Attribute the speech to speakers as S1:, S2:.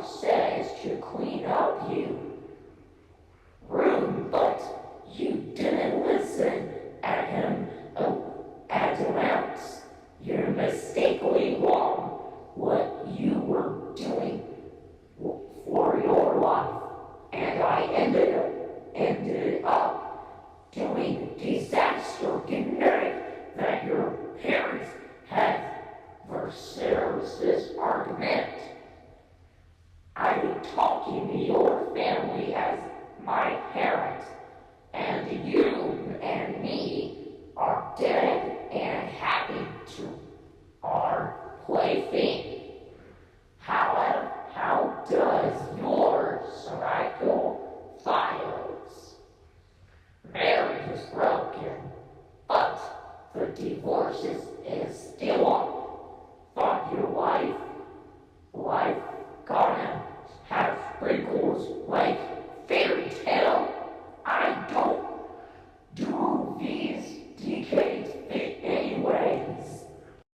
S1: says to clean up you room, but you didn't listen at him at an ounce. You're mistakenly wrong what you were doing for your life. And I ended up doing disaster genetic that your parents had versus this argument. I would talk into your family as my parent, and you and me are dead and happy to our play